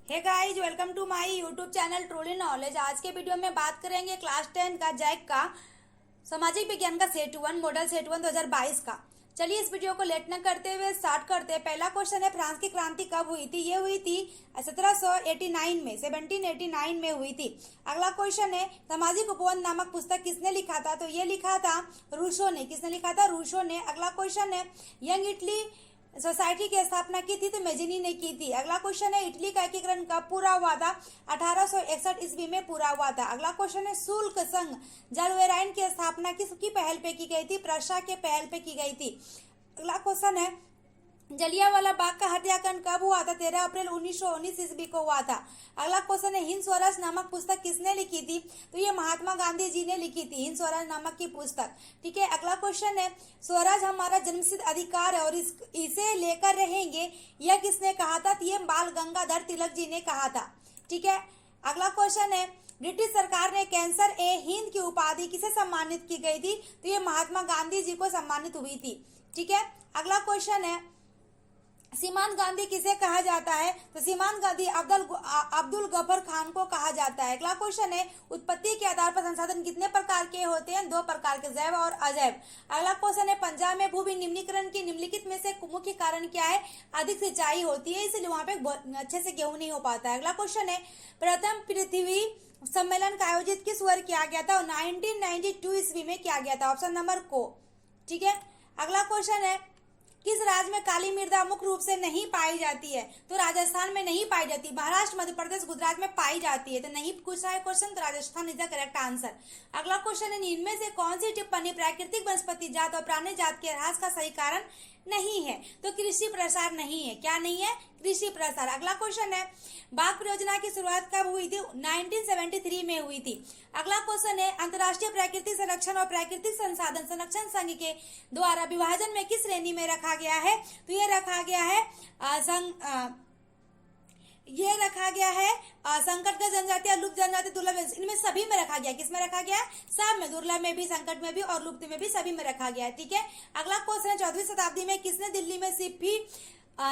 Hey guys, welcome to my YouTube channel truly knowledge. आज के video में बात करेंगे क्लास 10 का जैक का सामाजिक विज्ञान का सेट 1 मॉडल सेट 1 2022 का। चलिए इस वीडियो को लेट न करते हुए स्टार्ट करते हैं। पहला क्वेश्चन है, फ्रांस की क्रांति कब हुई थी? ये हुई थी 1789 में, 1789 में हुई थी। अगला क्वेश्चन है, सामाजिक उपवन नामक पुस्तक किसने लिखा था? तो ये लिखा था रूसो ने। किसने लिखा था? रूसो ने। अगला क्वेश्चन है, यंग इटली सोसाइटी की स्थापना की थी? तो मेजिनी ने की थी। अगला क्वेश्चन है, इटली का एकीकरण कब पूरा हुआ था? 1861 ईस्वी में पूरा हुआ था। अगला क्वेश्चन है, शुल्क संघ जलवेराइन की स्थापना किसकी पहल पे की गई थी? प्रशा के पहल पे की गई थी। अगला क्वेश्चन है, जलियांवाला बाग का हत्याकांड कब हुआ था? 13 अप्रैल 1919 ईस्वी को हुआ था। अगला क्वेश्चन है, हिंद स्वराज नामक पुस्तक किसने लिखी थी? तो ये महात्मा गांधी जी ने लिखी थी, हिंद स्वराज नामक की पुस्तक। ठीक है। अगला क्वेश्चन है, स्वराज हमारा जन्मसिद्ध अधिकार है और इसे लेकर रहेंगे, यह किसने कहा था? तो ये बाल गंगाधर तिलक जी ने कहा था। ठीक है। अगला क्वेश्चन है, ब्रिटिश सरकार ने कैंसर ए हिंद की उपाधि किसे सम्मानित की गई थी? तो ये महात्मा गांधी जी को सम्मानित हुई थी। ठीक है। अगला क्वेश्चन है, सीमांत गांधी किसे कहा जाता है? तो सीमांत गांधी अब्दुल गफर खान को कहा जाता है। अगला क्वेश्चन है, उत्पत्ति के आधार पर संसाधन कितने प्रकार के होते हैं? 2 प्रकार के, जैव और अजैव। अगला क्वेश्चन है, पंजाब में भूमि निम्नीकरण की निम्नलिखित में से मुख्य कारण क्या है? अधिक सिंचाई होती है, इसलिए वहां पे अच्छे से गेहूं नहीं हो पाता है। अगला क्वेश्चन है, प्रथम पृथ्वी सम्मेलन का आयोजित किस वर्ष किया गया था? 1992 ईस्वी में किया गया था। ऑप्शन नंबर को। ठीक है। अगला क्वेश्चन है, किस राज्य में काली मृदा मुख्य रूप से नहीं पाई जाती है? तो राजस्थान में नहीं पाई जाती, महाराष्ट्र, मध्य प्रदेश, गुजरात में पाई जाती है। तो नहीं पूछा है क्वेश्चन, तो Rajasthan is the correct answer. अगला क्वेश्चन है, इनमें से कौन सी टिप्पणी प्राकृतिक वनस्पति जात और प्राणी जात के ह्रास का सही कारण नहीं है? तो कृषि प्रसार नहीं है। क्या नहीं है? कृषि प्रसार। अगला क्वेश्चन है, बाघ परियोजना की शुरुआत कब हुई थी? 1973 में हुई थी। अगला क्वेश्चन है, अंतर्राष्ट्रीय प्राकृतिक संरक्षण और प्राकृतिक संसाधन संरक्षण संघ के द्वारा विभाजन में किस श्रेणी में रखा गया है? तो ये रखा गया है संकट का जनजाति और लुप्त जनजाति दुर्लभ, इनमें सभी में रखा गया। किसमें रखा गया? सब में, दुर्लभ में भी, संकट में भी और लुप्त में भी, सभी में रखा गया है। ठीक है। अगला क्वेश्चन है, 14वीं शताब्दी में किसने दिल्ली में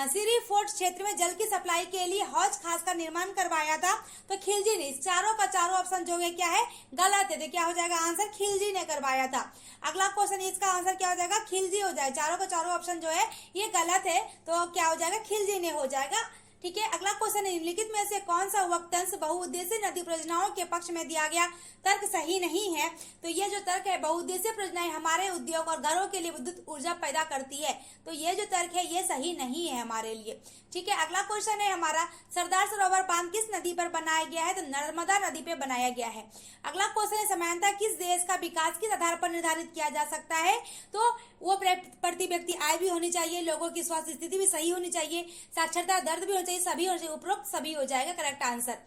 सीरी फोर्ट क्षेत्र में जल की सप्लाई के लिए हौज खास का निर्माण करवाया था? तो खिलजी ने। चारों का चारों ऑप्शन जो है क्या है? गलत है। तो क्या हो जाएगा आंसर? खिलजी ने करवाया था। अगला क्वेश्चन, इसका आंसर क्या हो जाएगा? खिलजी हो जाएगा। चारों का चारों ऑप्शन जो है ये गलत है, तो क्या हो जाएगा? खिलजी ने हो जाएगा। ठीक है। अगला क्वेश्चन है, निम्नलिखित में से कौन सा वक्तंश बहुउद्देशीय नदी परियोजनाओं के पक्ष में दिया गया तर्क सही नहीं है? तो ये जो तर्क है, बहुउद्देशीय परियोजनाएं हमारे उद्योग और घरों के लिए विद्युत ऊर्जा पैदा करती है, तो ये जो तर्क है ये सही नहीं है हमारे लिए। ठीक है। अगला क्वेश्चन है हमारा, सरदार सरोवर बांध किस नदी पर बनाया गया है? तो नर्मदा नदी पे बनाया गया है। अगला क्वेश्चन है, समानता किस देश का विकास किस आधार पर निर्धारित किया जा सकता है? तो वो प्रति व्यक्ति आय भी होनी चाहिए, लोगों की स्वास्थ्य स्थिति भी सही होनी चाहिए, साक्षरता दर भी होनी चाहिए, सभी होनी चाहिए। उपरोक्त सभी हो जाएगा करेक्ट आंसर।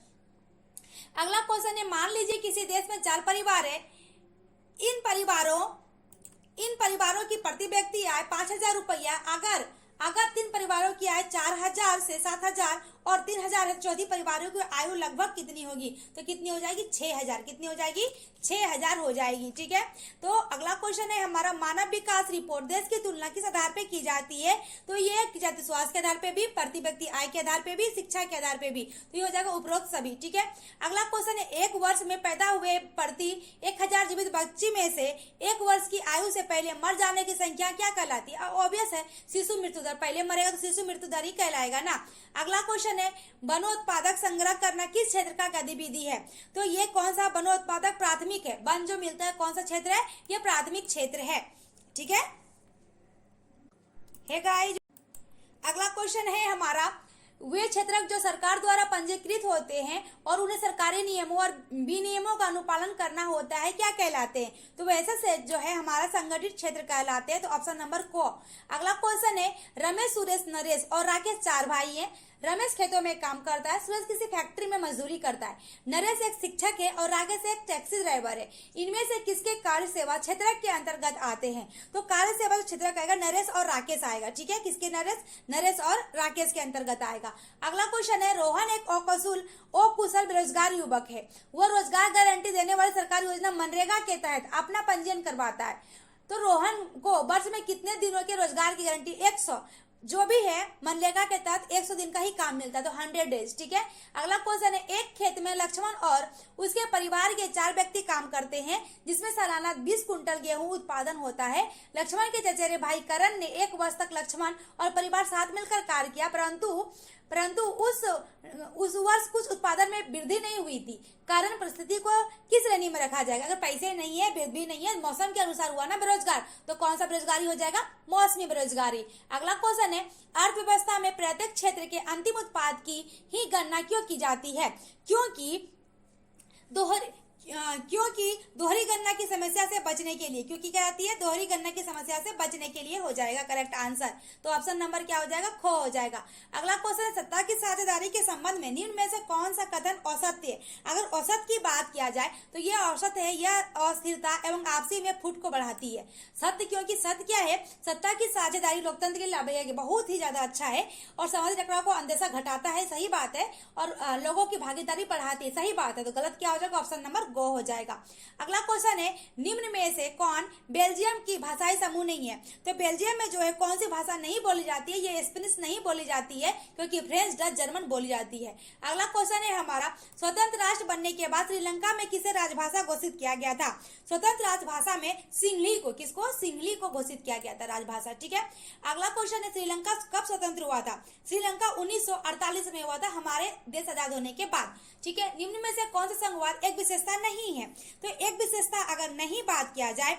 अगला क्वेश्चन है, मान लीजिए किसी देश में 4 परिवार है, इन परिवारों की प्रति व्यक्ति आय 5,000 रुपया, अगर 3 परिवारों की आय 4,000 से 7,000 और 3,000 है, चौथी परिवारों की आयु लगभग कितनी होगी? तो कितनी हो जाएगी? 6,000। कितनी हो जाएगी? 6,000 हो जाएगी। ठीक है। तो अगला क्वेश्चन है हमारा, मानव विकास रिपोर्ट देश की तुलना किस आधार पे की जाती है? तो ये की जाती है स्वास्थ्य के आधार पे भी, प्रति व्यक्ति आय के आधार पे भी, शिक्षा के आधार पे भी। तो ये हो जाएगा उपरोक्त सभी। ठीक है। अगला क्वेश्चन है, एक वर्ष में पैदा हुए प्रति 1,000 जीवित बच्ची में से 1 वर्ष की आयु से पहले मर जाने की संख्या क्या कहलाती है? ऑब्वियस है, शिशु मृत्यु दर। पहले मरेगा तो शिशु मृत्यु दर ही कहलाएगा ना। अगला क्वेश्चन है, वनोत्पादक संग्रह करना किस क्षेत्र का गतिविधि है? तो ये कौन सा वनोत्पादक? प्राथमिक है। वन जो मिलता है कौन सा क्षेत्र है? ये प्राथमिक क्षेत्र है। ठीक है। हे गाइस, अगला क्वेश्चन है हमारा, वे क्षेत्र जो सरकार द्वारा पंजीकृत होते हैं और उन्हें सरकारी नियमों और विनियमों का अनुपालन करना होता है, क्या कहलाते हैं? तो वैसे से जो है हमारा संगठित क्षेत्र कहलाते हैं। तो ऑप्शन नंबर को। अगला क्वेश्चन है, रमेश, सुरेश, नरेश और राकेश 4 भाई हैं। रमेश खेतों में काम करता है, सुरेश किसी फैक्ट्री में मजदूरी करता है, नरेश एक शिक्षक है और राकेश एक टैक्सी ड्राइवर है। इनमें से किसके कार्य सेवा क्षेत्र के अंतर्गत आते हैं? तो कार्य सेवा क्षेत्र का आएगा नरेश और राकेश आएगा। ठीक है। किसके? नरेश और राकेश के अंतर्गत आएगा। अगला क्वेश्चन है, रोहन एक अकुशल बेरोजगार युवक है, वो रोजगार गारंटी देने वाली सरकारी योजना मनरेगा के तहत अपना पंजीयन करवाता है। तो रोहन को वर्ष में कितने दिनों के रोजगार की गारंटी? 100 जो भी है मनरेगा के तहत 100 दिन का ही काम मिलता है, तो 100 डेज। ठीक है, अगला क्वेश्चन है, एक खेत में लक्ष्मण और उसके परिवार के 4 व्यक्ति काम करते हैं जिसमें सालाना 20 कुंटल गेहूं उत्पादन होता है। लक्ष्मण के चचेरे भाई करण ने 1 वर्ष तक लक्ष्मण और परिवार साथ मिलकर कार्य किया, परंतु उस वर्ष कुछ उत्पादन में वृद्धि नहीं हुई थी। कारण परिस्थिति को किस श्रेणी में रखा जाएगा? अगर पैसे नहीं है, वृद्धि नहीं है, मौसम के अनुसार हुआ ना बेरोजगार, तो कौन सा बेरोजगारी हो जाएगा? मौसमी बेरोजगारी। अगला क्वेश्चन है, अर्थव्यवस्था में प्रत्येक क्षेत्र के अंतिम उत्पाद की ही गणना क्यों की जाती है? क्योंकि दोहरी गणना की समस्या से बचने के लिए, क्योंकि क्या आती है? दोहरी गणना की समस्या से बचने के लिए हो जाएगा करेक्ट आंसर। तो ऑप्शन नंबर क्या हो जाएगा? ख हो जाएगा। अगला क्वेश्चन है, सत्ता की साझेदारी के संबंध में निम्न में से कौन सा कथन औसत्य है? अगर औसत की बात किया जाए तो यह औसत है, यह अस्थिरता एवं आपसी में फूट को बढ़ाती है। सत्य, क्योंकि सत्य क्या है? सत्ता की साझेदारी लोकतंत्र के लिए बहुत ही ज्यादा अच्छा है और सामाजिक टकराव को अंदेशा घटाता है, सही बात है, और लोगों की भागीदारी बढ़ाती है, सही बात है। तो गलत क्या हो जाएगा? ऑप्शन नंबर गो हो जाएगा। अगला क्वेश्चन है, निम्न में से कौन बेल्जियम की भाषाई समूह नहीं है? तो बेल्जियम में जो है कौन सी भाषा नहीं बोली जाती है? ये स्पेनिश नहीं बोली जाती है, क्योंकि फ्रेंच, डच, जर्मन बोली जाती है। अगला क्वेश्चन है हमारा, स्वतंत्र राष्ट्र बनने के बाद श्रीलंका में किसे राजभाषा घोषित किया गया था? स्वतंत्र राजभाषा में सिंहली को, किसको? सिंहली को घोषित किया गया था राजभाषा। ठीक है, अगला क्वेश्चन है, श्रीलंका कब स्वतंत्र हुआ था? श्रीलंका 1948 में हुआ था, हमारे देश आजाद होने के बाद। ठीक है, निम्न में से कौन सा संघवाद एक विशेषता नहीं है? तो एक विशेषता अगर नहीं बात किया जाए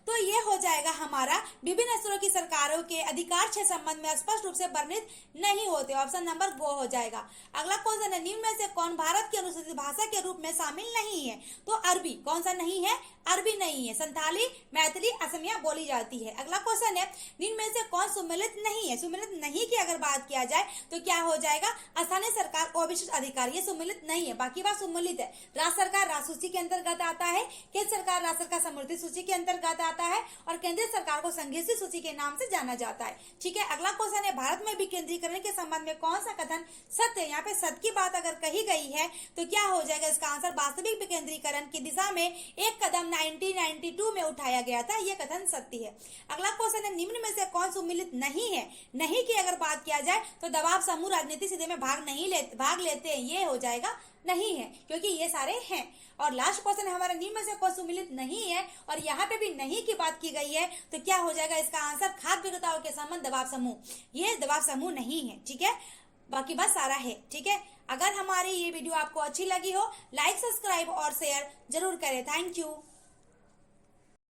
तो ये हो जाएगा हमारा, विभिन्न स्तरों की सरकारों के अधिकार क्षेत्र संबंध में स्पष्ट रूप से वर्णित नहीं होते। ऑप्शन नंबर गो हो जाएगा। अगला क्वेश्चन है, निम्न में से कौन भारत की अनुसूचित भाषा के रूप में शामिल नहीं है? तो अरबी, कौन सा नहीं है? अरबी नहीं है। संथाली, मैथिली, असमिया बोली जाती है। अगला क्वेश्चन है, निम्न में से कौन सुमेलित नहीं है? सुमेलित नहीं की अगर बात किया जाए तो क्या हो जाएगा? स्थानीय सरकार और विशिष्ट अधिकार, ये सुमेलित नहीं है, बाकी बात सुमेलित है। राज्य सरकार राज्य सूची के अंतर्गत आता है, केंद्र सरकार राज्य सरकार समृद्धि सूची के अंतर्गत आता है और केंद्रीय सरकार को संघीय सूची के नाम से जाना जाता है। ठीक है, अगला क्वेश्चन है, भारत में विकेंद्रीकरण के संबंध में कौन सा कथन सत्य है? यहाँ पे सत्य की बात अगर कही गई है तो क्या हो जाएगा? इसका आंसर वास्तविक विकेंद्रीकरण की दिशा में एक कदम 1992 में उठाया गया था, यह कथन सत्य है। अगला क्वेश्चन है, निम्न में से कौन सुमेलित नहीं है? नहीं की अगर बात किया जाए तो दबाव समूह राजनीति सीधे में भाग लेते हैं, ये हो जाएगा नहीं है, क्योंकि ये सारे हैं। और लास्ट क्वेश्चन है हमारा, निम्न में से कौन सुमेलित नहीं है? और यहाँ पे भी नहीं की बात की गई है, तो क्या हो जाएगा? इसका आंसर खाद्य विक्रेताओं के संबंध दबाव समूह, ये दबाव समूह नहीं है। ठीक है, बाकी बात सारा है। ठीक है, अगर हमारी ये वीडियो आपको अच्छी लगी हो, लाइक, सब्सक्राइब और शेयर जरूर करें। Thank you.